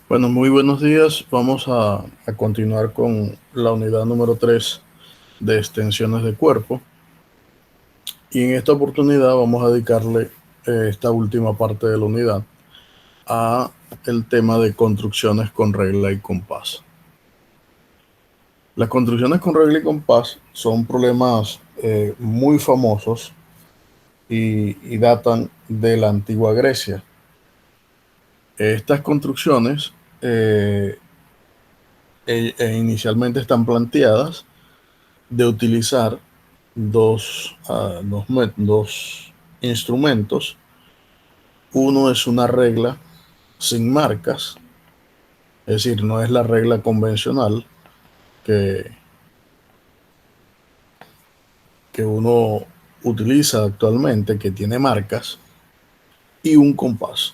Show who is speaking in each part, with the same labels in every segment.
Speaker 1: Bueno, muy buenos días. Vamos a continuar con la unidad número 3 de extensiones de cuerpo. Y en esta oportunidad vamos a dedicarle esta última parte de la unidad a el tema de construcciones con regla y compás. Las construcciones con regla y compás son problemas muy famosos y datan de la antigua Grecia. Estas construcciones inicialmente están planteadas de utilizar dos instrumentos. Uno es una regla sin marcas, es decir, no es la regla convencional que, que uno utiliza actualmente, que tiene marcas, y un compás.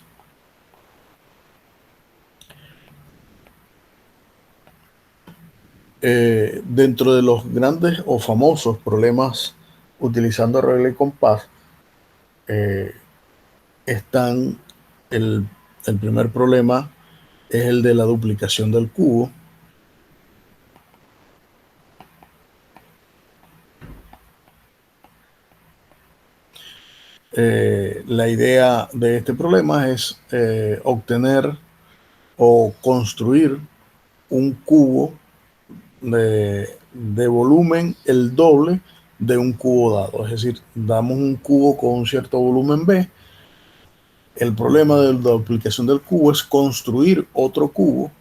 Speaker 1: Dentro de los grandes o famosos problemas utilizando regla y compás, eh, están el, el primer problema es el de la duplicación del cubo. La idea de este problema es obtener o construir un cubo de volumen el doble de un cubo dado. Es decir, damos un cubo con un cierto volumen B. El problema de la duplicación del cubo es construir otro cubo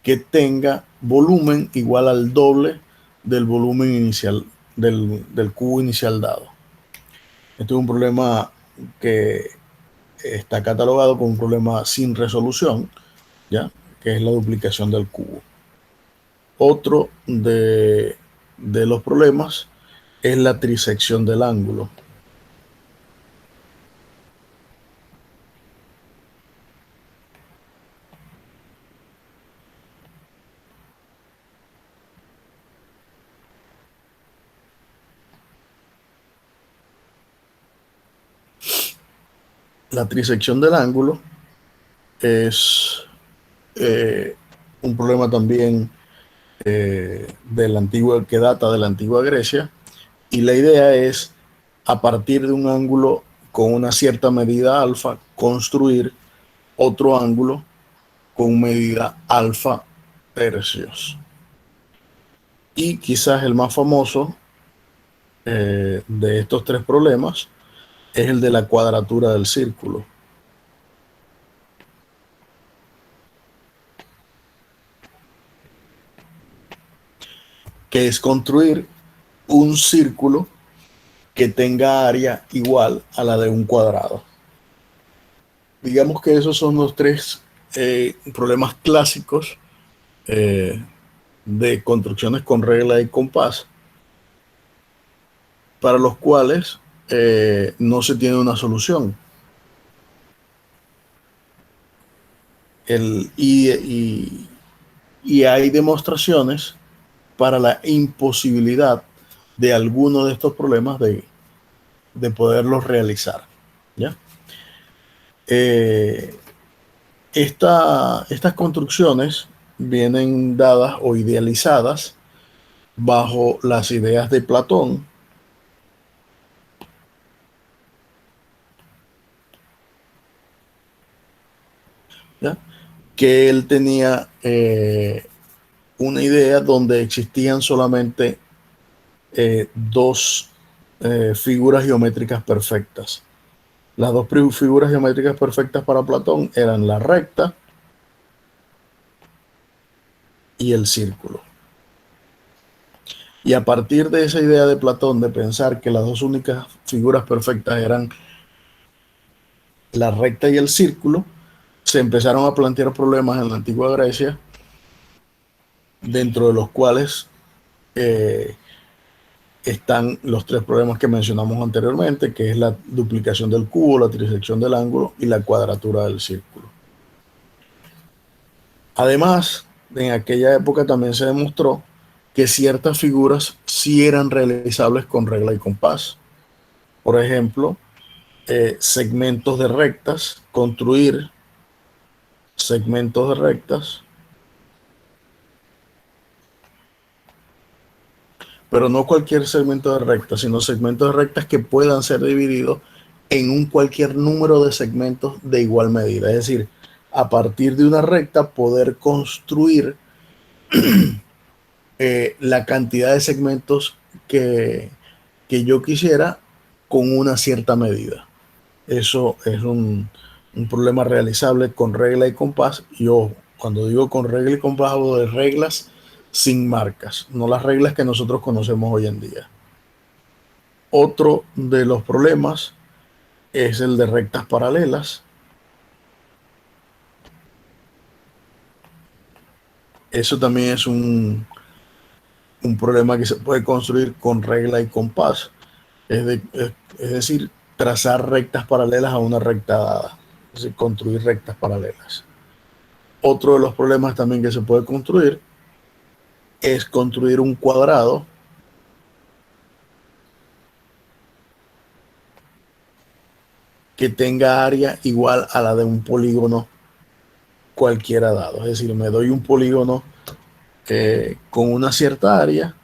Speaker 1: que tenga volumen igual al doble del volumen inicial del cubo inicial dado. Este es un problema que está catalogado como un problema sin resolución, ¿ya? Que es la duplicación del cubo. Otro de los problemas es la trisección del ángulo. La trisección del ángulo es eh, un problema también de la antigua, que data de la antigua Grecia, y la idea es, a partir de un ángulo con una cierta medida alfa, construir otro ángulo con medida alfa tercios. Y quizás el más famoso de estos tres problemas es el de la cuadratura del círculo, que es construir un círculo que tenga área igual a la de un cuadrado. Digamos que esos son los tres problemas clásicos eh, de construcciones con regla y compás, para los cuales no se tiene una solución. El, y hay demostraciones para la imposibilidad de alguno de estos problemas de poderlos realizar. ¿Ya? Eh, estas construcciones vienen dadas o idealizadas bajo las ideas de Platón, ¿ya? Que él tenía una idea donde existían solamente dos figuras geométricas perfectas. Las dos figuras geométricas perfectas para Platón eran la recta y el círculo. Y a partir de esa idea de Platón de pensar que las dos únicas figuras perfectas eran la recta y el círculo, se empezaron a plantear problemas en la antigua Grecia, dentro de los cuales eh, están los tres problemas que mencionamos anteriormente, que es la duplicación del cubo, la trisección del ángulo y la cuadratura del círculo. Además, en aquella época también se demostró que ciertas figuras sí eran realizables con regla y compás. Por ejemplo, segmentos de rectas, construir segmentos de rectas, pero no cualquier segmento de rectas, sino segmentos de rectas que puedan ser divididos en un cualquier número de segmentos de igual medida. Es decir, a partir de una recta poder construir la cantidad de segmentos que yo quisiera con una cierta medida. Eso es un problema realizable con regla y compás. Yo, cuando digo con regla y compás, hablo de reglas sin marcas, no las reglas que nosotros conocemos hoy en día. Otro de los problemas es el de rectas paralelas. Eso también es un problema que se puede construir con regla y compás. Es decir, trazar rectas paralelas a una recta dada. Es decir, construir rectas paralelas. Otro de los problemas también que se puede construir es construir un cuadrado que tenga área igual a la de un polígono cualquiera dado. Es decir, me doy un polígono con una cierta área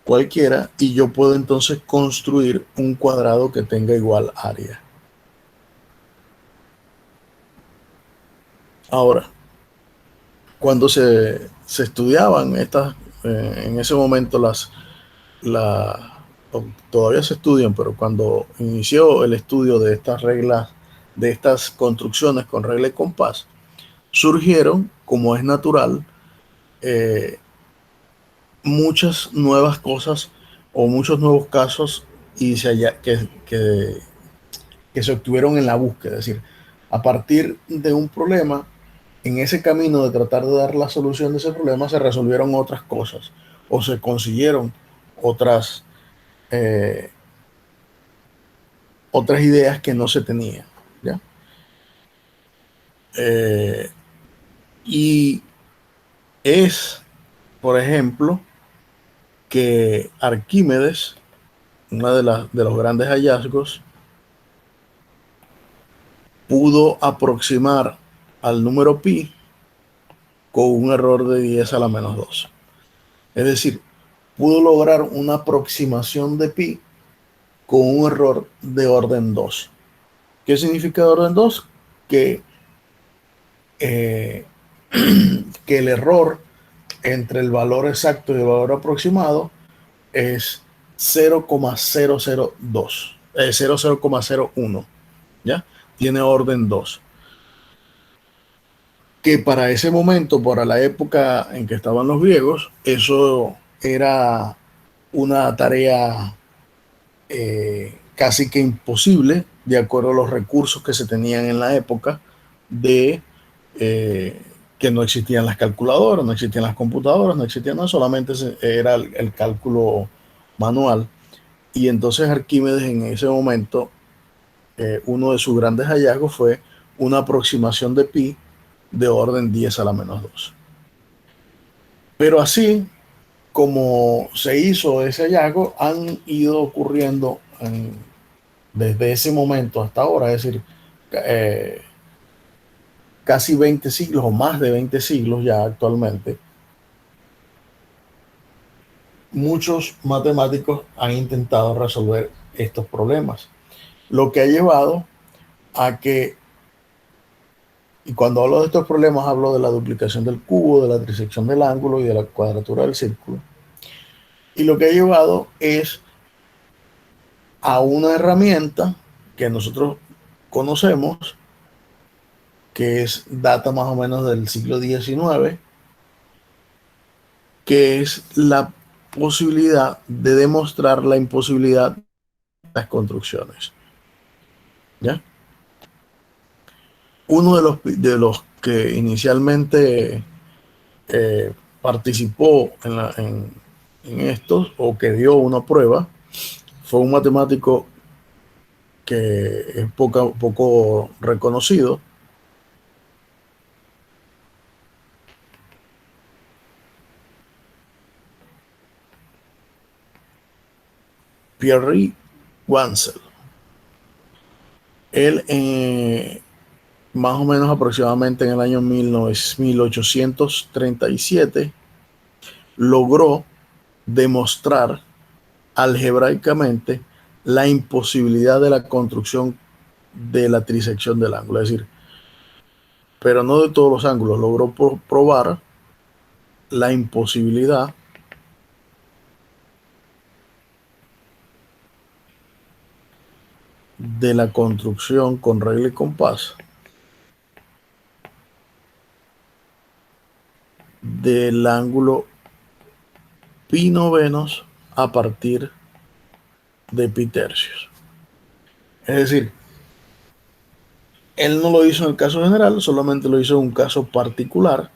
Speaker 1: cualquiera y yo puedo entonces construir un cuadrado que tenga igual área. Ahora, cuando se estudiaban en ese momento todavía se estudian, pero cuando inició el estudio de estas reglas, de estas construcciones con regla y compás, surgieron, como es natural, eh, muchas nuevas cosas o muchos nuevos casos y que se obtuvieron en la búsqueda. Es decir, a partir de un problema, en ese camino de tratar de dar la solución de ese problema, se resolvieron otras cosas o se consiguieron otras, eh, otras ideas que no se tenían. ¿Ya? Eh, y es, por ejemplo, que Arquímedes, uno de los grandes hallazgos, pudo aproximar al número pi con un error de 10 a la menos 2. Es decir, pudo lograr una aproximación de pi con un error de orden 2. ¿Qué significa de orden 2? Que, eh, que el error entre el valor exacto y el valor aproximado es 0,002, 0,01, ¿ya? Tiene orden 2. Que para ese momento, para la época en que estaban los griegos, eso era una tarea casi que imposible, de acuerdo a los recursos que se tenían en la época, de que no existían las calculadoras, no existían las computadoras, no existían nada, solamente era el cálculo manual. Y entonces Arquímedes en ese momento, uno de sus grandes hallazgos fue una aproximación de pi de orden 10 a la menos 2. Pero así como se hizo ese hallazgo, han ido ocurriendo desde ese momento hasta ahora, es decir, eh, casi 20 siglos o más de 20 siglos ya actualmente, muchos matemáticos han intentado resolver estos problemas, lo que ha llevado a que, y cuando hablo de estos problemas hablo de la duplicación del cubo, de la trisección del ángulo y de la cuadratura del círculo, y lo que ha llevado es a una herramienta que nosotros conocemos, que es data más o menos del siglo XIX, que es la posibilidad de demostrar la imposibilidad de las construcciones. ¿Ya? Uno de los que inicialmente participó en estos o que dio una prueba fue un matemático que es poco reconocido, Pierre Wansel. Él más o menos aproximadamente en el año 1837, logró demostrar algebraicamente la imposibilidad de la construcción de la trisección del ángulo, es decir, pero no de todos los ángulos, logró probar la imposibilidad de la construcción con regla y compás del ángulo pi novenos a partir de pi tercios. Es decir, él no lo hizo en el caso general, solamente lo hizo en un caso particular,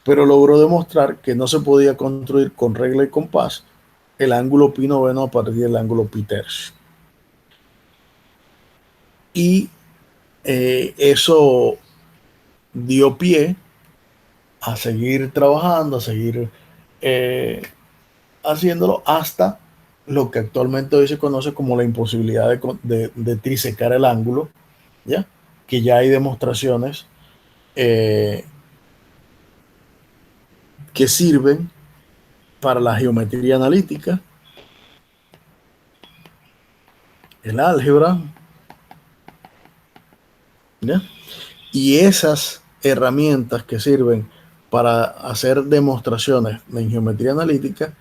Speaker 1: pero logró demostrar que no se podía construir con regla y compás el ángulo pi noveno a partir del ángulo pi tercio. Y eso dio pie a seguir trabajando, a seguir eh, haciéndolo hasta lo que actualmente hoy se conoce como la imposibilidad de trisecar el ángulo, ¿ya? Que ya hay demostraciones eh, que sirven para la geometría analítica, el álgebra, ¿ya? Y esas herramientas que sirven para hacer demostraciones en geometría analítica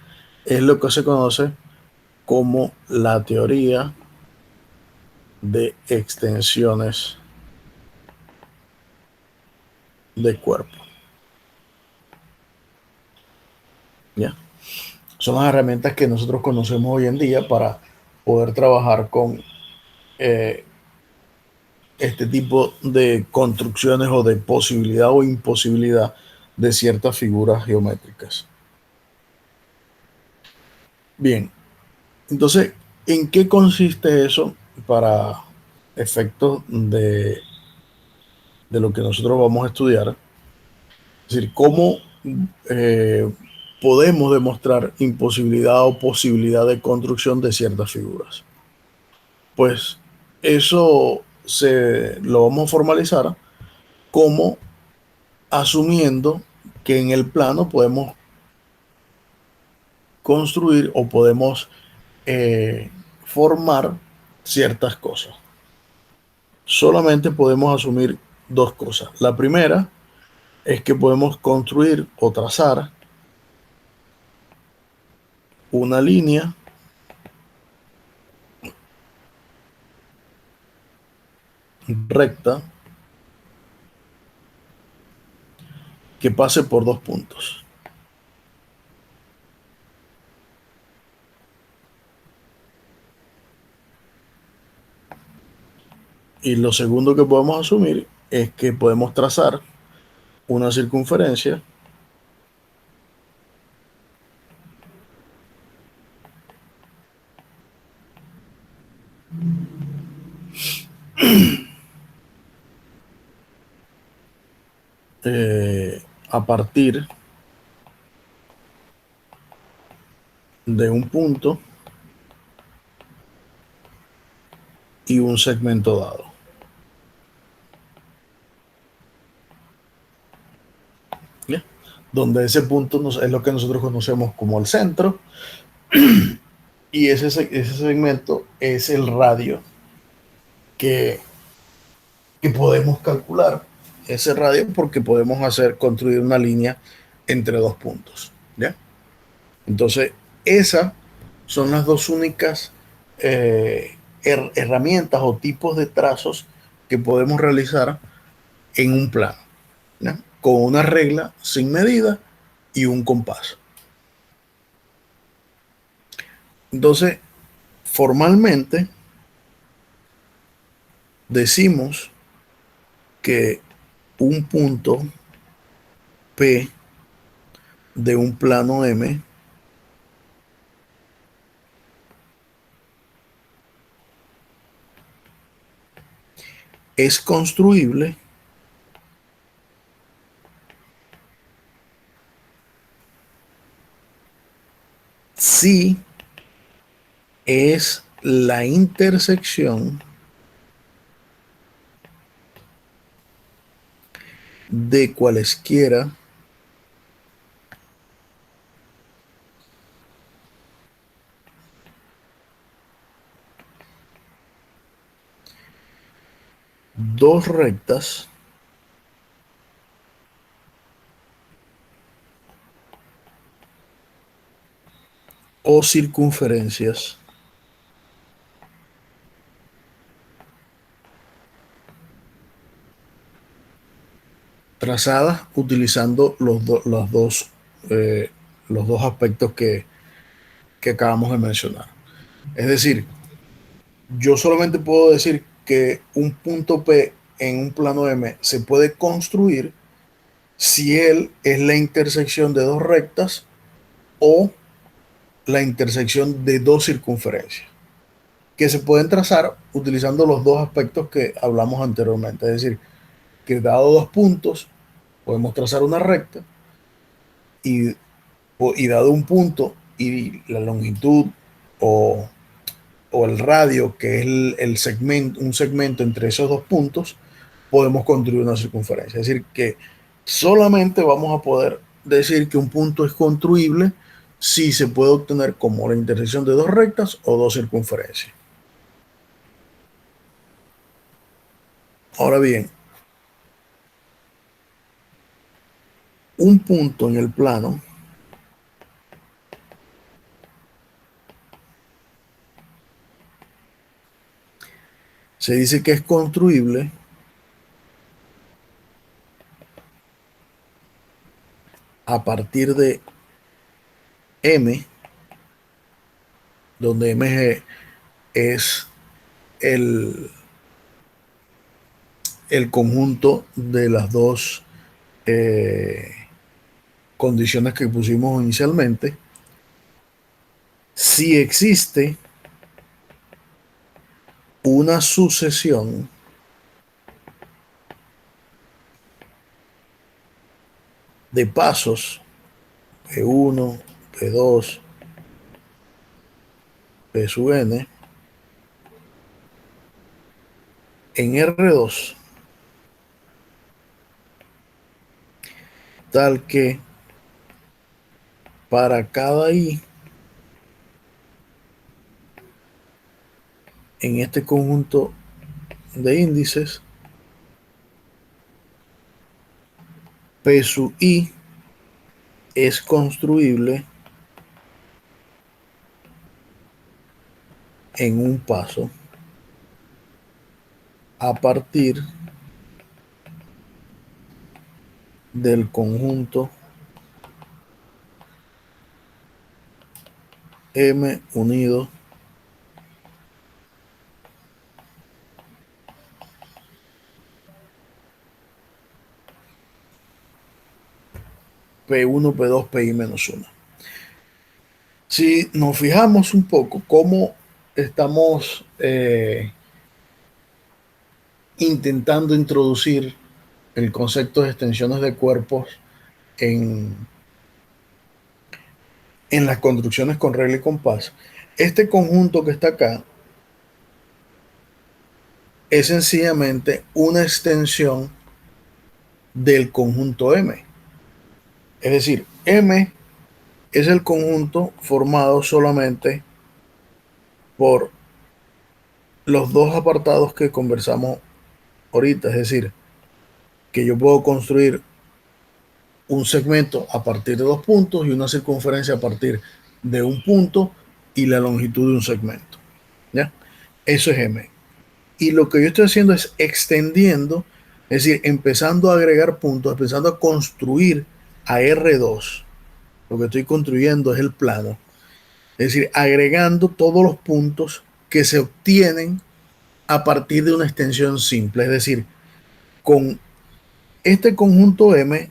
Speaker 1: es lo que se conoce como la teoría de extensiones de cuerpo, ¿ya? Son las herramientas que nosotros conocemos hoy en día para poder trabajar con eh, este tipo de construcciones o de posibilidad o imposibilidad de ciertas figuras geométricas. Bien, entonces, ¿en qué consiste eso para efectos de lo que nosotros vamos a estudiar? Es decir, ¿cómo eh, podemos demostrar imposibilidad o posibilidad de construcción de ciertas figuras? Pues eso lo vamos a formalizar como asumiendo que en el plano podemos construir o podemos formar ciertas cosas. Solamente podemos asumir dos cosas. La primera es que podemos construir o trazar una línea recta que pase por dos puntos. Y lo segundo que podemos asumir es que podemos trazar una circunferencia a partir de un punto y un segmento dado. ¿Ya? Donde ese punto es lo que nosotros conocemos como el centro y ese segmento es el radio que, que podemos calcular. Ese radio porque podemos construir una línea entre dos puntos. ¿Ya? Entonces, esas son las dos únicas herramientas o tipos de trazos que podemos realizar en un plano, ¿ya? Con una regla sin medida y un compás. Entonces, formalmente decimos que un punto P de un plano M es construible si es la intersección de cualesquiera dos rectas o circunferencias trazadas utilizando eh, los dos aspectos que acabamos de mencionar. Es decir, yo solamente puedo decir que un punto P en un plano M se puede construir si él es la intersección de dos rectas o la intersección de dos circunferencias, que se pueden trazar utilizando los dos aspectos que hablamos anteriormente. Es decir, que dado dos puntos, podemos trazar una recta y, y dado un punto y la longitud o, o el radio, que es el segmento, un segmento entre esos dos puntos, podemos construir una circunferencia. Es decir, que solamente vamos a poder decir que un punto es construible si se puede obtener como la intersección de dos rectas o dos circunferencias. Ahora bien, un punto en el plano se dice que es construible a partir de M, donde M es el, el conjunto de las dos eh, condiciones que pusimos inicialmente. Si existe una sucesión de pasos P1, P2, P sub n en R2, tal que para cada I en este conjunto de índices, P sub I es construible en un paso a partir del conjunto M unido P1, P2, PI menos 1. Si nos fijamos un poco cómo estamos intentando introducir el concepto de extensiones de cuerpos en, en las construcciones con regla y compás, este conjunto que está acá es sencillamente una extensión del conjunto M. Es decir, M es el conjunto formado solamente por los dos apartados que conversamos ahorita. Es decir, que yo puedo construir un segmento a partir de dos puntos y una circunferencia a partir de un punto y la longitud de un segmento. ¿Ya? Eso es M. Y lo que yo estoy haciendo es extendiendo, es decir, empezando a agregar puntos, empezando a construir a R2. Lo que estoy construyendo es el plano. Es decir, agregando todos los puntos que se obtienen a partir de una extensión simple. Es decir, con este conjunto M,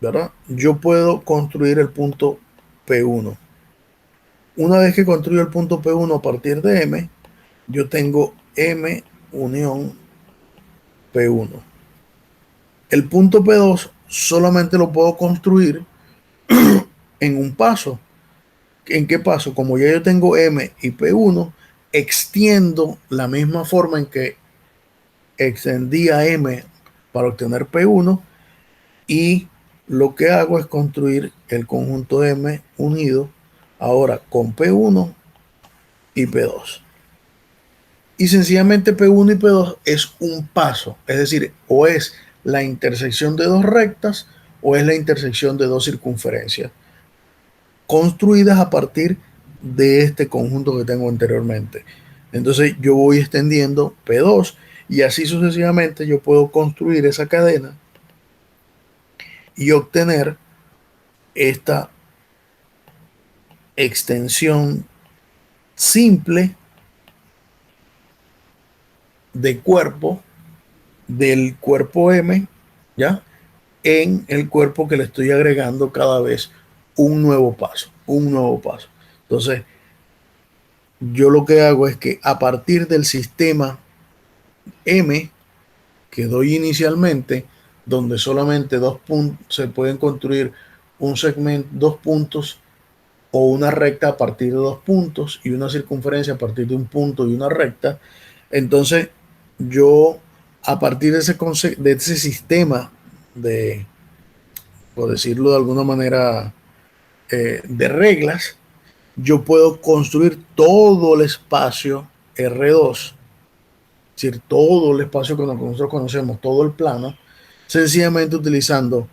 Speaker 1: ¿verdad? Yo puedo construir el punto P1. Una vez que construyo el punto P1 a partir de M, yo tengo M unión P1. El punto P2 solamente lo puedo construir en un paso. ¿En qué paso? Como ya yo tengo M y P1, extiendo la misma forma en que extendía M para obtener P1 y lo que hago es construir el conjunto M unido ahora con P1 y P2. Y sencillamente P1 y P2 es un paso, es decir, o es la intersección de dos rectas o es la intersección de dos circunferencias construidas a partir de este conjunto que tengo anteriormente. Entonces yo voy extendiendo P2 y así sucesivamente yo puedo construir esa cadena y obtener esta extensión simple de cuerpo del cuerpo M, ¿ya? En el cuerpo que le estoy agregando cada vez un nuevo paso, un nuevo paso. Entonces, yo lo que hago es que a partir del sistema M que doy inicialmente, donde solamente dos puntos se pueden construir un segmento, dos puntos o una recta a partir de dos puntos y una circunferencia a partir de un punto y una recta. Entonces, yo a partir de ese sistema de, por decirlo de alguna manera, de reglas, yo puedo construir todo el espacio R2, es decir, todo el espacio que nosotros conocemos, todo el plano, sencillamente utilizando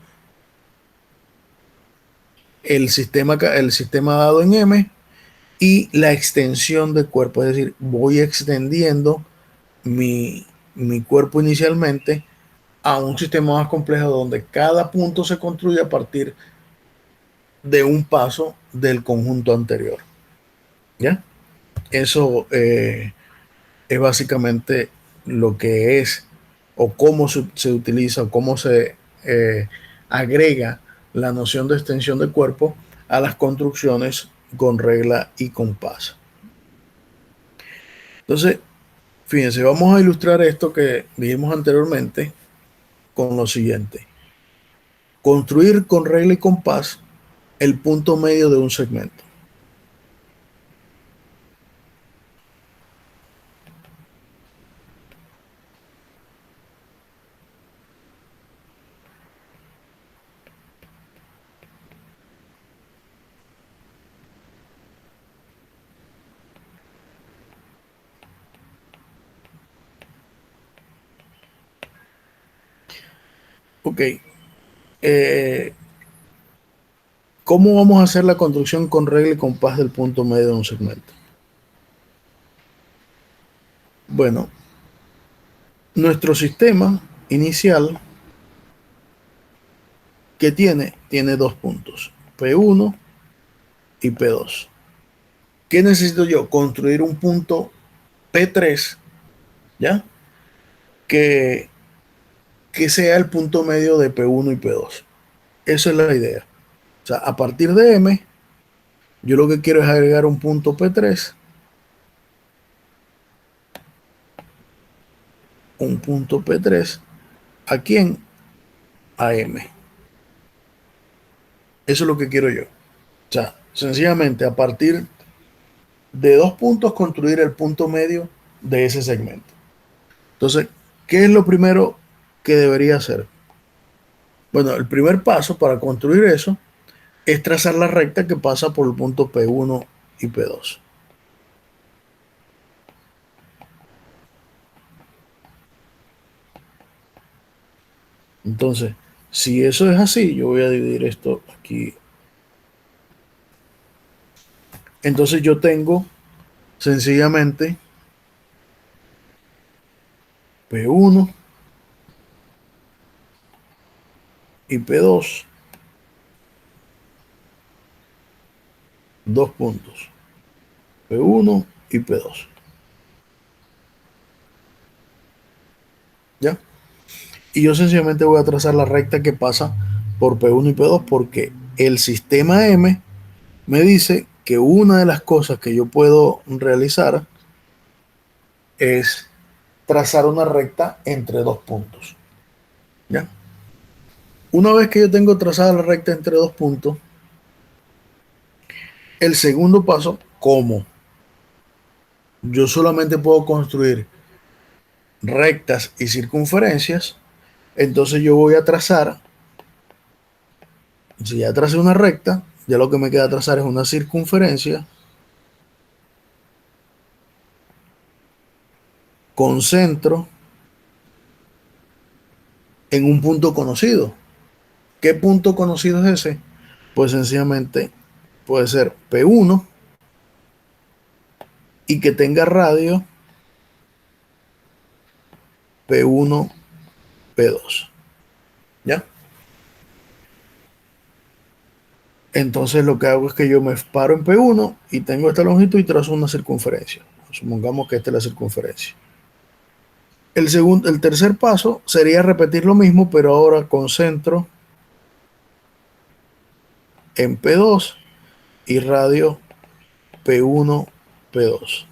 Speaker 1: el sistema dado en M y la extensión del cuerpo, es decir, voy extendiendo mi cuerpo inicialmente a un sistema más complejo donde cada punto se construye a partir de un paso del conjunto anterior. ¿Ya? Eso es básicamente lo que es o cómo se utiliza o cómo se agrega la noción de extensión de cuerpo a las construcciones con regla y compás. Entonces, fíjense, vamos a ilustrar esto que dijimos anteriormente con lo siguiente. Construir con regla y compás el punto medio de un segmento. Ok. ¿Cómo vamos a hacer la construcción con regla y compás del punto medio de un segmento? Bueno, nuestro sistema inicial que tiene dos puntos, P1 y P2. ¿Qué necesito yo? Construir un punto P3, ¿ya? Que, que sea el punto medio de P1 y P2. Esa es la idea. O sea, a partir de M, yo lo que quiero es agregar un punto P3, un punto P3, ¿a quién? A M. Eso es lo que quiero yo. O sea, sencillamente a partir de dos puntos construir el punto medio de ese segmento. Entonces, ¿qué es lo primero que debería hacer? Bueno, el primer paso para construir eso es trazar la recta que pasa por el punto P1 y P2. Entonces, si eso es así, yo voy a dividir esto aquí. Entonces yo tengo sencillamente P1 y P2, dos puntos, P1 y P2. ¿Ya? Y yo sencillamente voy a trazar la recta que pasa por P1 y P2 porque el sistema M me dice que una de las cosas que yo puedo realizar es trazar una recta entre dos puntos. ¿Ya? Una vez que yo tengo trazada la recta entre dos puntos, el segundo paso, como yo solamente puedo construir rectas y circunferencias, Entonces yo voy a trazar, si ya tracé una recta, ya lo que me queda trazar es una circunferencia con centro en un punto conocido. ¿Qué punto conocido es ese? Pues sencillamente puede ser P1 y que tenga radio P1, P2. ¿Ya? Entonces lo que hago es que yo me paro en P1 y tengo esta longitud y trazo una circunferencia. Supongamos que esta es la circunferencia. El tercer paso sería repetir lo mismo, pero ahora con centro en P2 y radio P1, P2.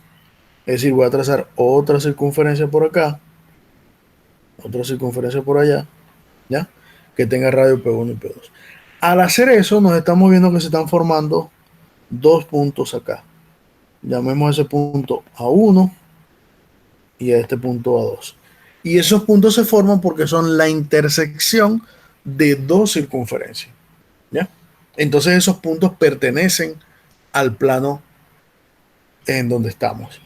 Speaker 1: Es decir, voy a trazar otra circunferencia por acá, otra circunferencia por allá, ¿ya? Que tenga radio P1 y P2. Al hacer eso, nos estamos viendo que se están formando dos puntos acá. Llamemos a ese punto A1 y a este punto A2. Y esos puntos se forman porque son la intersección de dos circunferencias, ¿ya? Entonces esos puntos pertenecen al plano en donde estamos.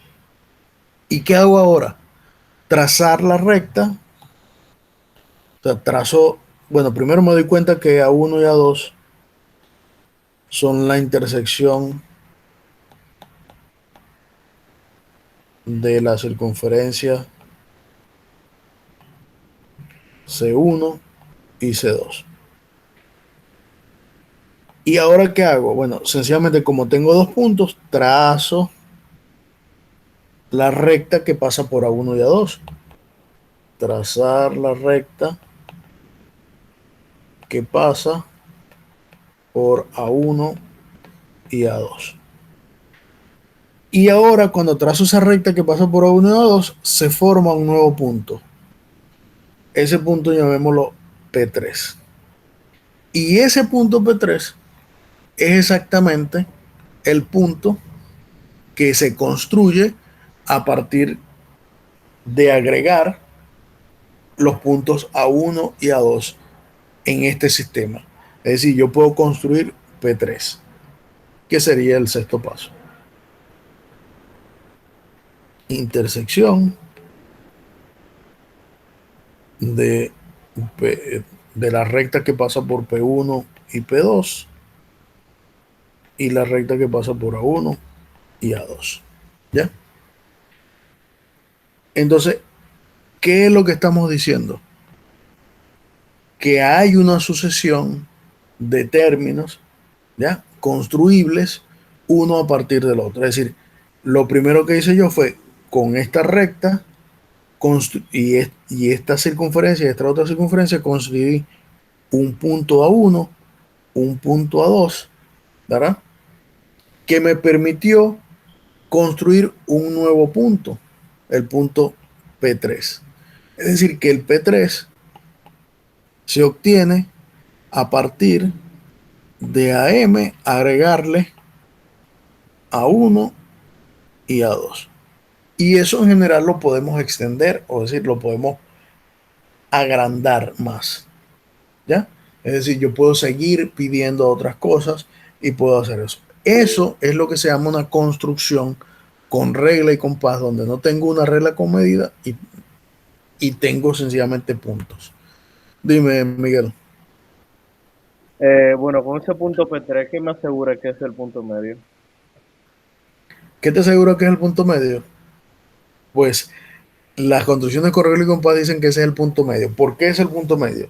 Speaker 1: ¿Y qué hago ahora? Trazar la recta. O sea, trazo, bueno, primero me doy cuenta que A1 y A2 son la intersección de la circunferencia C1 y C2. ¿Y ahora qué hago? Bueno, sencillamente como tengo dos puntos, trazo la recta que pasa por A1 y A2. Trazar la recta que pasa por A1 y A2. Y ahora cuando trazo esa recta que pasa por A1 y A2, se forma un nuevo punto. Ese punto llamémoslo P3. Y ese punto P3 es exactamente el punto que se construye a partir de agregar los puntos A1 y A2 en este sistema. Es decir, yo puedo construir P3, que sería el sexto paso. Intersección de, de la recta que pasa por P1 y P2 y la recta que pasa por A1 y A2. ¿Ya? Entonces, ¿qué es lo que estamos diciendo? Que hay una sucesión de términos, ¿ya? Construibles uno a partir del otro. Es decir, lo primero que hice yo fue con esta recta y esta circunferencia y esta otra circunferencia construí un punto A1, un punto A2, ¿verdad? Que me permitió construir un nuevo punto, el punto P3. Es decir, que el P3 se obtiene a partir de AM agregarle A1 y A2. Y eso en general lo podemos extender, o decir, lo podemos agrandar más, ¿ya? Es decir, yo puedo seguir pidiendo otras cosas y puedo hacer eso. Eso es lo que se llama una construcción con regla y compás, donde no tengo una regla con medida y tengo sencillamente puntos. Dime, Miguel.
Speaker 2: Bueno, con ese punto P3, ¿qué me asegura que es el punto medio?
Speaker 1: ¿Qué te aseguro que es el punto medio? Pues las construcciones con regla y compás dicen que ese es el punto medio. ¿Por qué es el punto medio?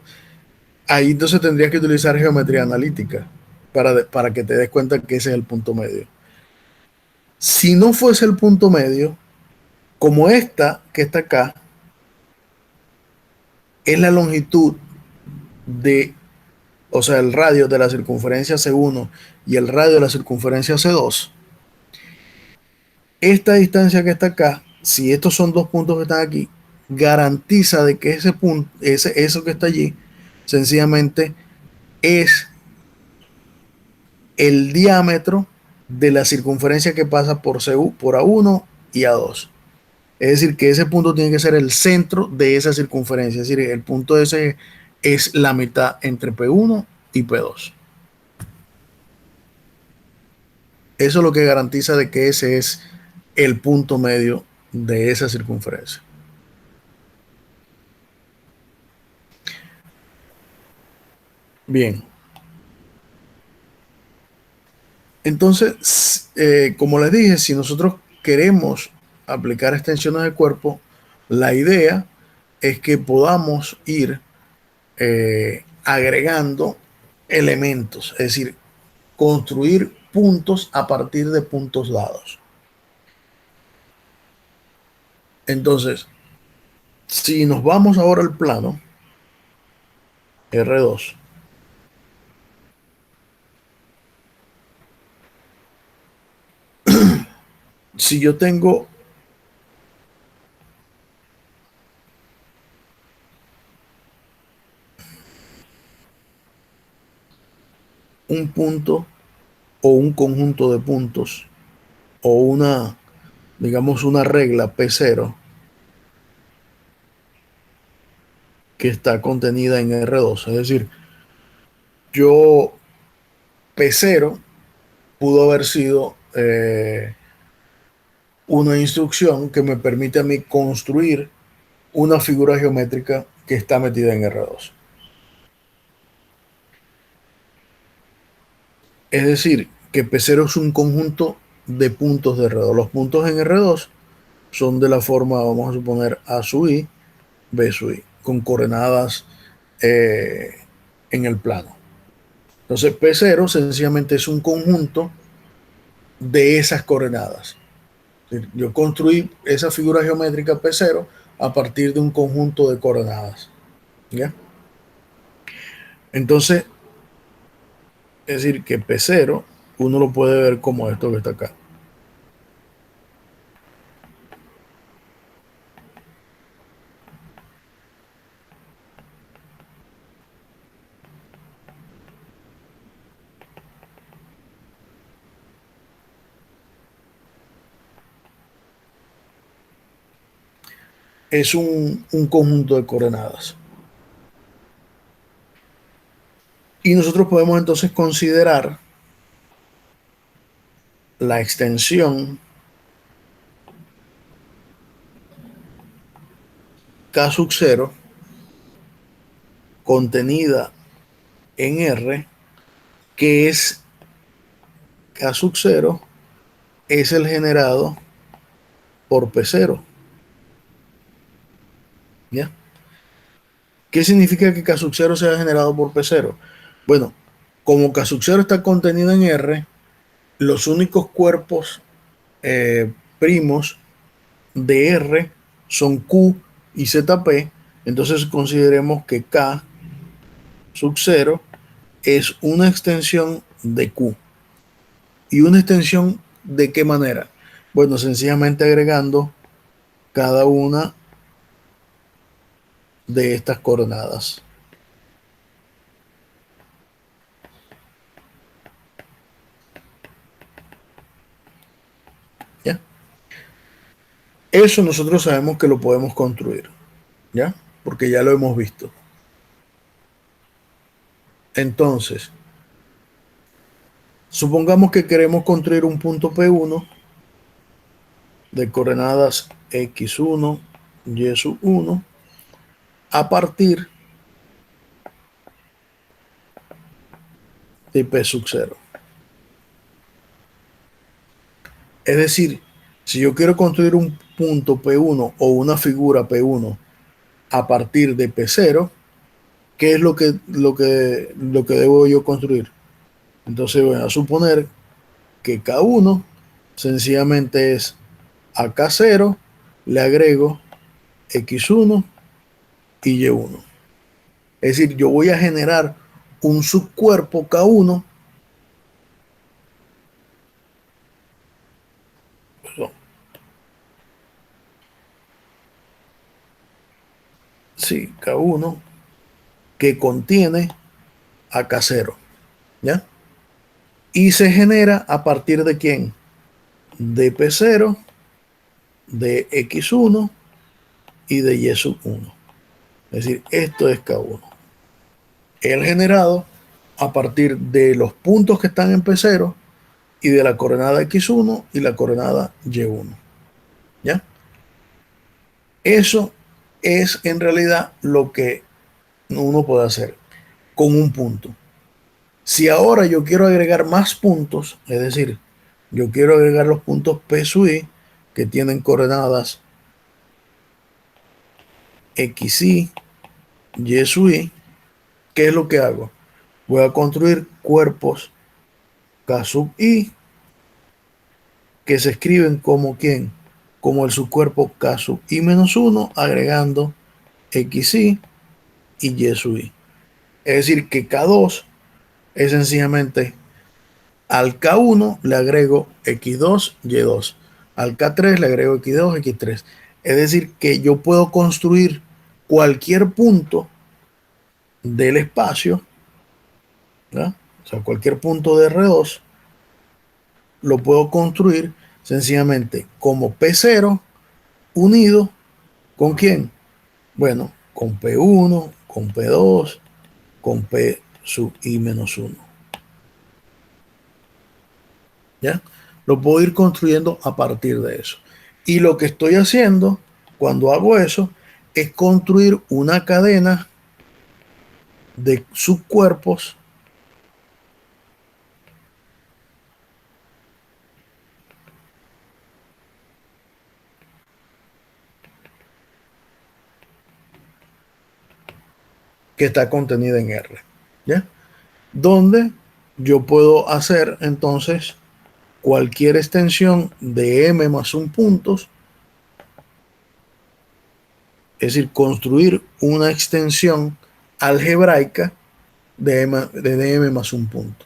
Speaker 1: Ahí entonces tendrías que utilizar geometría analítica para que te des cuenta que ese es el punto medio. Si no fuese el punto medio, como esta que está acá, es la longitud de, o sea, el radio de la circunferencia C1 y el radio de la circunferencia C2, esta distancia que está acá, si estos son dos puntos que están aquí, garantiza de que ese punto, eso que está allí, sencillamente es el diámetro de la circunferencia que pasa por A1 y A2. Es decir, que ese punto tiene que ser el centro de esa circunferencia. Es decir, el punto ese es la mitad entre P1 y P2. Eso es lo que garantiza de que ese es el punto medio de esa circunferencia. Bien. Entonces, como les dije, si nosotros queremos aplicar extensiones de cuerpo, la idea es que podamos ir agregando elementos, es decir, construir puntos a partir de puntos dados. Entonces, si nos vamos ahora al plano R2, si yo tengo un punto o un conjunto de puntos o una, digamos, una regla P0 que está contenida en R2, es decir, yo P0 pudo haber sido una instrucción que me permite a mí construir una figura geométrica que está metida en R2. Es decir, que P0 es un conjunto de puntos de R2. Los puntos en R2 son de la forma, vamos a suponer, A sub I, B sub I, con coordenadas eh, en el plano. Entonces, P0 sencillamente es un conjunto de esas coordenadas. Yo construí esa figura geométrica P0 a partir de un conjunto de coordenadas. ¿Ya? Entonces, es decir, que P0 uno lo puede ver como esto que está acá. Es un conjunto de coordenadas. Y nosotros podemos entonces considerar la extensión K sub 0 contenida en R, que es K sub 0 es el generado por P0. ¿Ya? ¿Qué significa que K sub 0 sea generado por P0? Bueno, como K sub 0 está contenido en R, los únicos cuerpos primos de R son Q y ZP, entonces consideremos que K sub 0 es una extensión de Q. ¿Y una extensión de qué manera? Bueno, sencillamente agregando cada una de estas coordenadas. ¿Ya? Eso nosotros sabemos que lo podemos construir, ¿ya? Porque ya lo hemos visto. Entonces, supongamos que queremos construir un punto P1 de coordenadas x1, y sub 1 a partir de P sub 0. Es decir, si yo quiero construir un punto P1 o una figura P1 a partir de P0, ¿qué es lo que debo yo construir? Entonces voy a suponer que K1 sencillamente es a K0, le agrego X1 y Y1. Es decir, yo voy a generar un subcuerpo K1, perdón, sí, K1, que contiene a K0, ¿ya? Y se genera a partir de quién? De P0 de X1 y de Y sub 1. Es decir, esto es K1. El generado a partir de los puntos que están en P0 y de la coordenada X1 y la coordenada Y1. ¿Ya? Eso es en realidad lo que uno puede hacer con un punto. Si ahora yo quiero agregar más puntos, es decir, yo quiero agregar los puntos P sub I que tienen coordenadas XY, Y sub I, ¿qué es lo que hago? Voy a construir cuerpos K sub I que se escriben como ¿quién? Como el subcuerpo K sub I menos 1 agregando XY y Y sub I. Es decir, que K2 es sencillamente al K1 le agrego X2, Y2. Al K3 le agrego X2, X3. Es decir, que yo puedo construir cualquier punto del espacio, ¿verdad? O sea, cualquier punto de R2 lo puedo construir sencillamente como P0 unido ¿con quién? Bueno, con P1, con P2, con P sub I menos 1. ¿Ya? Lo puedo ir construyendo a partir de eso. Y lo que estoy haciendo cuando hago eso es construir una cadena de subcuerpos que está contenida en R. ¿Ya? Donde yo puedo hacer entonces cualquier extensión de M más un puntos, es decir, construir una extensión algebraica de M más un punto.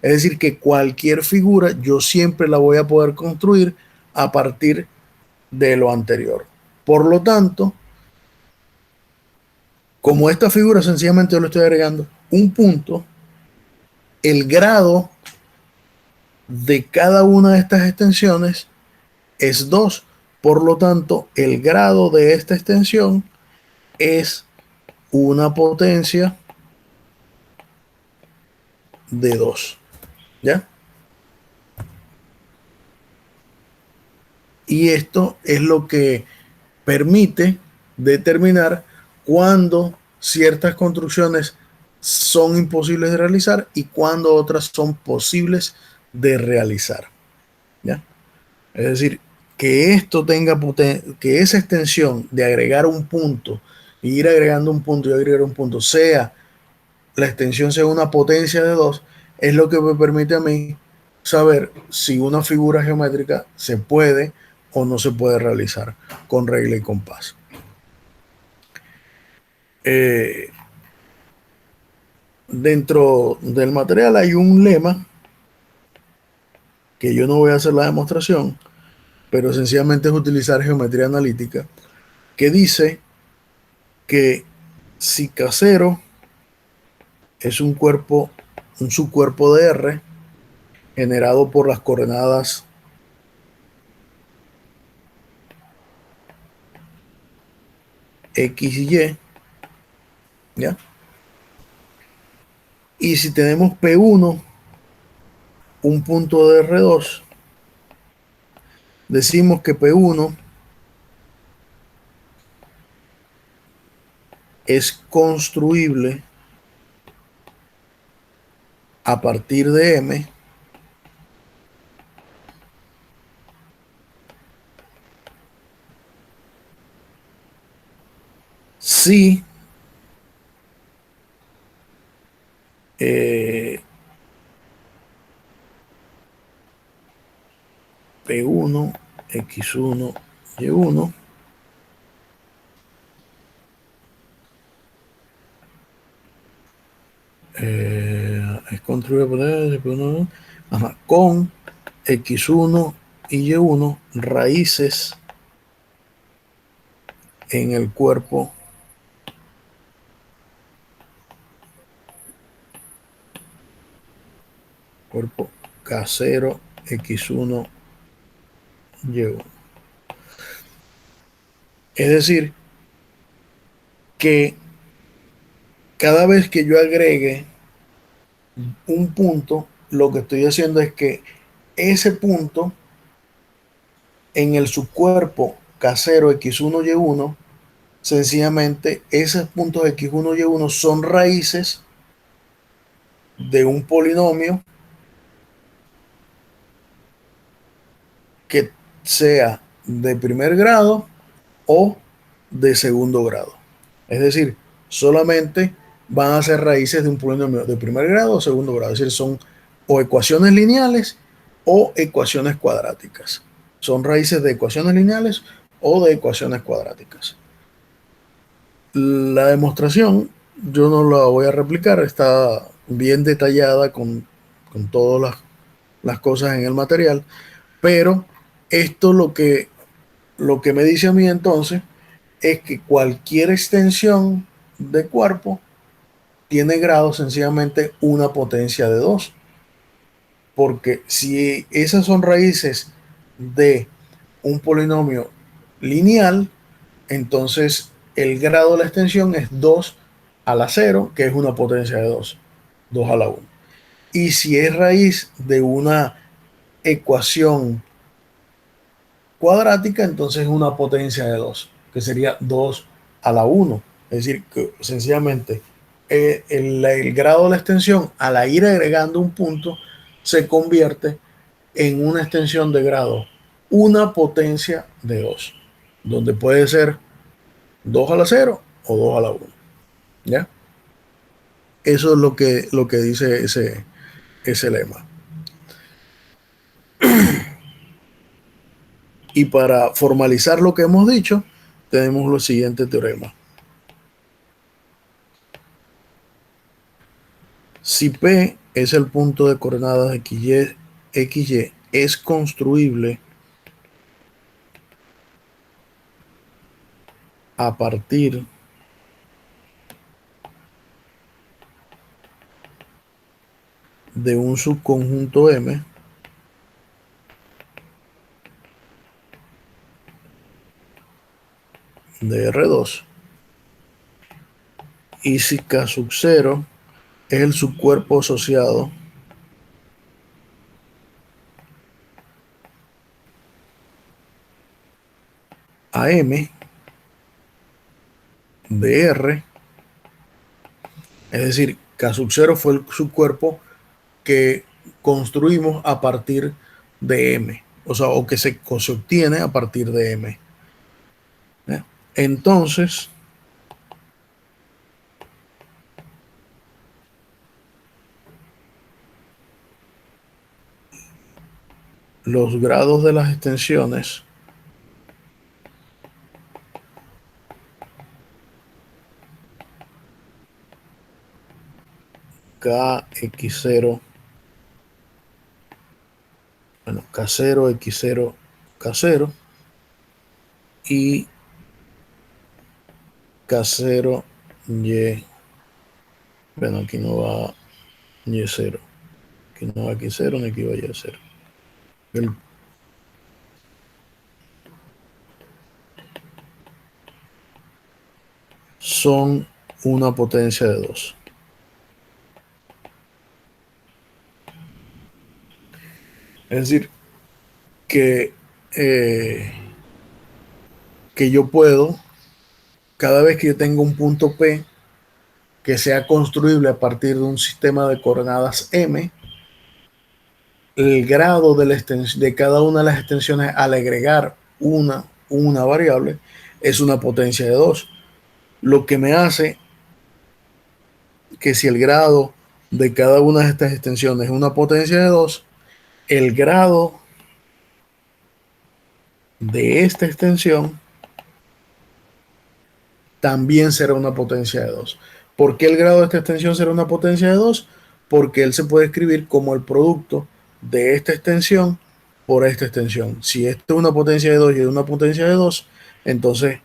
Speaker 1: Es decir, que cualquier figura yo siempre la voy a poder construir a partir de lo anterior. Por lo tanto, como esta figura sencillamente yo le estoy agregando un punto, el grado de cada una de estas extensiones es 2. Por lo tanto, el grado de esta extensión es una potencia de 2. ¿Ya? Y esto es lo que permite determinar cuándo ciertas construcciones son imposibles de realizar y cuándo otras son posibles de realizar. ¿Ya? Es decir, que esto tenga que esa extensión de agregar un punto, e ir agregando un punto y agregar un punto, la extensión sea una potencia de 2, es lo que me permite a mí saber si una figura geométrica se puede o no se puede realizar con regla y compás. Dentro del material hay un lema que yo no voy a hacer la demostración, pero sencillamente es utilizar geometría analítica, que dice que si K0 es un subcuerpo de R generado por las coordenadas X y Y, ¿ya? Y si tenemos P1, un punto de R2, decimos que P1 es construible a partir de M si P1, X1, Y1 es construible con X1 y Y1 raíces en el cuerpo K0, X1, Y1. Es decir, que cada vez que yo agregue un punto, lo que estoy haciendo es que ese punto en el subcuerpo casero x1y1, sencillamente esos puntos x1y1 son raíces de un polinomio que sea de primer grado o de segundo grado. Es decir, solamente van a ser raíces de un polinomio de primer grado o segundo grado. Es decir, son o ecuaciones lineales o ecuaciones cuadráticas. Son raíces de ecuaciones lineales o de ecuaciones cuadráticas. La demostración yo no la voy a replicar, está bien detallada con todas las cosas en el material, pero esto lo que me dice a mí entonces es que cualquier extensión de cuerpo tiene grado sencillamente una potencia de 2, porque si esas son raíces de un polinomio lineal, entonces el grado de la extensión es 2 a la 0, que es una potencia de 2, 2 a la 1. Y si es raíz de una ecuación cuadrática, entonces es una potencia de 2, que sería 2 a la 1. Es decir, que sencillamente el grado de la extensión, al ir agregando un punto, se convierte en una extensión de grado, una potencia de 2, donde puede ser 2 a la 0 o 2 a la 1. ¿Ya? Eso es lo que dice ese lema. Y para formalizar lo que hemos dicho, tenemos los siguientes teoremas. Si P es el punto de coordenadas XY es construible a partir de un subconjunto M de R2, y si K sub 0 es el subcuerpo asociado a M de R, es decir, K sub 0 fue el subcuerpo que construimos a partir de M, o sea, o que se obtiene a partir de M. ¿Eh? Entonces, los grados de las extensiones KX0, bueno, K0, X0, K0 y K0, Y, bueno, aquí no va Y0, aquí no va X0 ni aquí va Y0. El, son una potencia de 2. Es decir, que, eh, que yo puedo, cada vez que yo tengo un punto P que sea construible a partir de un sistema de coordenadas M, el grado de cada una de las extensiones al agregar una variable es una potencia de 2, lo que me hace que si el grado de cada una de estas extensiones es una potencia de 2, el grado de esta extensión también será una potencia de 2. ¿Por qué el grado de esta extensión será una potencia de 2? Porque él se puede escribir como el producto de esta extensión por esta extensión. Si esto es una potencia de 2 y es una potencia de 2, entonces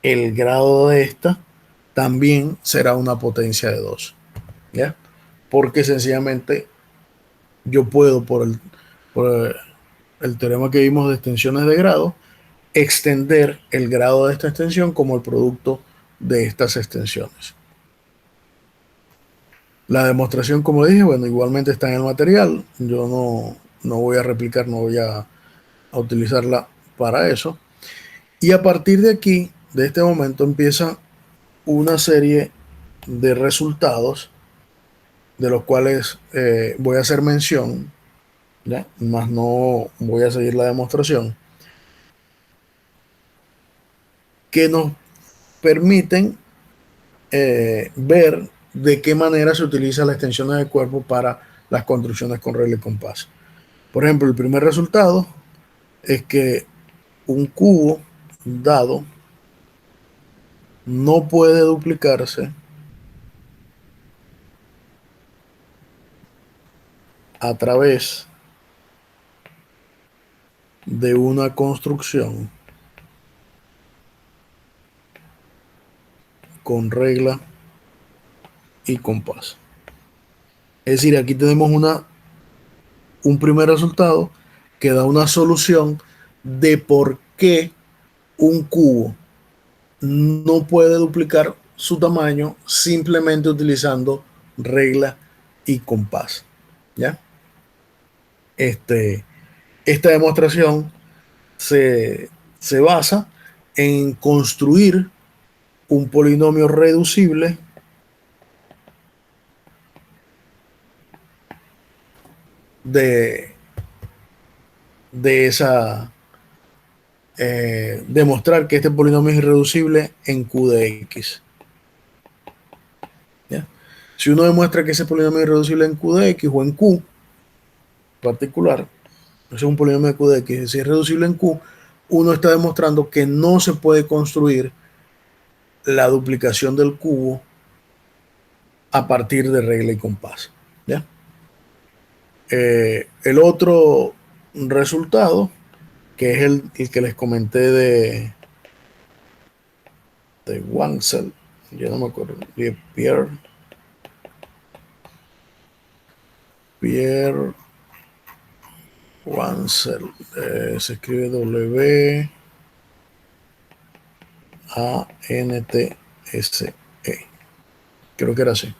Speaker 1: el grado de esta también será una potencia de 2. ¿Ya? Porque sencillamente yo puedo, por el teorema que vimos de extensiones de grado, extender el grado de esta extensión como el producto de estas extensiones. La demostración, como dije, bueno, igualmente está en el material. Yo no voy a replicar, no voy a utilizarla para eso. Y a partir de aquí, de este momento, empieza una serie de resultados de los cuales voy a hacer mención, ¿ya? Más no voy a seguir la demostración, que nos permiten ver de qué manera se utiliza la extensión del cuerpo para las construcciones con regla y compás. Por ejemplo, el primer resultado es que un cubo dado no puede duplicarse a través de una construcción con regla y compás. Es decir, aquí tenemos un primer resultado que da una solución de por qué un cubo no puede duplicar su tamaño simplemente utilizando regla y compás. ¿Ya? Esta demostración se, se basa en construir un polinomio reducible de, de esa, demostrar que este polinomio es irreducible en Q de X. ¿Ya? Si uno demuestra que ese polinomio es irreducible en Q de X o en Q particular, ese es un polinomio de Q de X, si es reducible en Q, uno está demostrando que no se puede construir la duplicación del cubo a partir de regla y compás. ¿Ya? El otro resultado, que es el que les comenté de Wansel, yo no me acuerdo, de Pierre Wansel, se escribe W-A-N-T-S-E, creo que era así.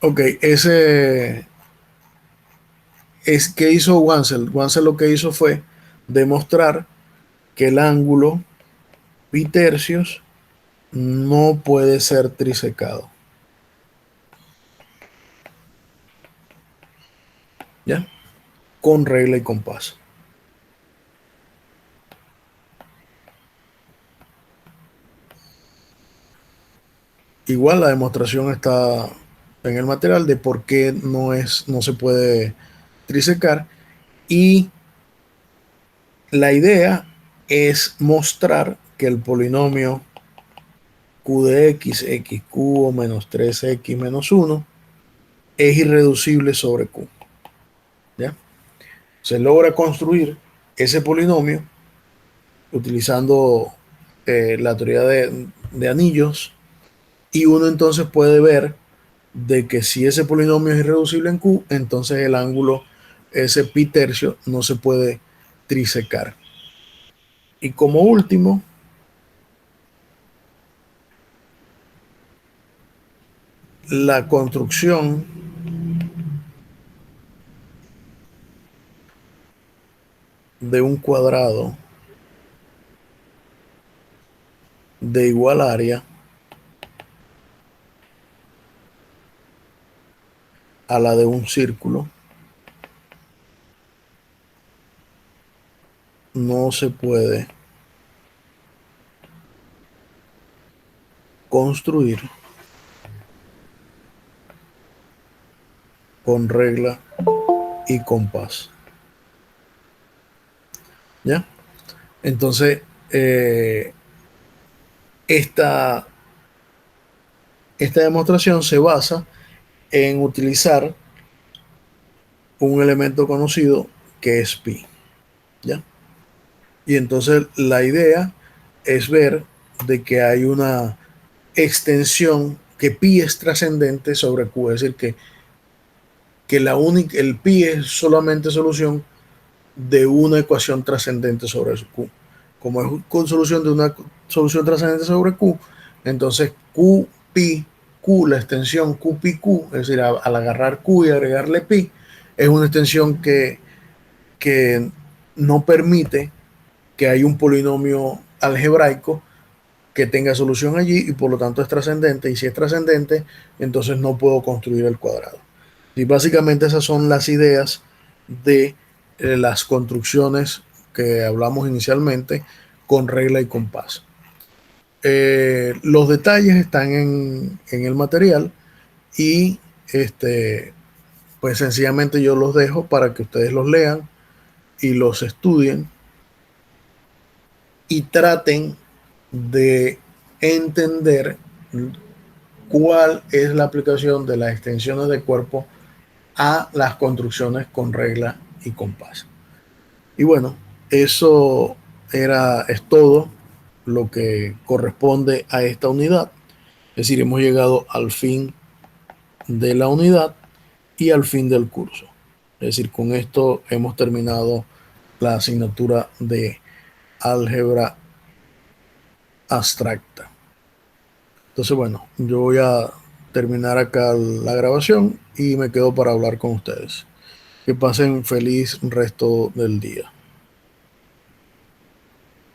Speaker 1: Ok, ese es que hizo Wansel. Wansel lo que hizo fue demostrar que el ángulo pi tercios no puede ser trisecado. ¿Ya? Con regla y compás. Igual la demostración está en el material de por qué no se puede trisecar, y la idea es mostrar que el polinomio q de x cubo menos 3x menos 1 es irreducible sobre q. ¿Ya? Se logra construir ese polinomio utilizando la teoría de anillos, y uno entonces puede ver de que si ese polinomio es irreducible en Q, entonces el ángulo, ese pi tercio, no se puede trisecar. Y como último, la construcción de un cuadrado de igual área a la de un círculo no se puede construir con regla y compás. ¿Ya? Entonces, esta demostración se basa en utilizar un elemento conocido que es pi. ¿Ya? Y entonces la idea es ver de que hay una extensión, que pi es trascendente sobre q, es decir, que el pi es solamente solución de una ecuación trascendente sobre su q. como es con solución de una solución trascendente sobre Q, entonces Q, pi, Q, la extensión Q, pi, Q, es decir, al agarrar Q y agregarle pi, es una extensión que no permite que haya un polinomio algebraico que tenga solución allí y por lo tanto es trascendente. Y si es trascendente, entonces no puedo construir el cuadrado. Y básicamente esas son las ideas de las construcciones que hablamos inicialmente con regla y compás. Los detalles están en el material y pues sencillamente yo los dejo para que ustedes los lean y los estudien y traten de entender cuál es la aplicación de las extensiones de cuerpo a las construcciones con regla y compás. Y bueno, eso es todo lo que corresponde a esta unidad. Es decir, hemos llegado al fin de la unidad y al fin del curso. Es decir, con esto hemos terminado la asignatura de álgebra abstracta. Entonces, bueno, yo voy a terminar acá la grabación y me quedo para hablar con ustedes. Que pasen feliz resto del día.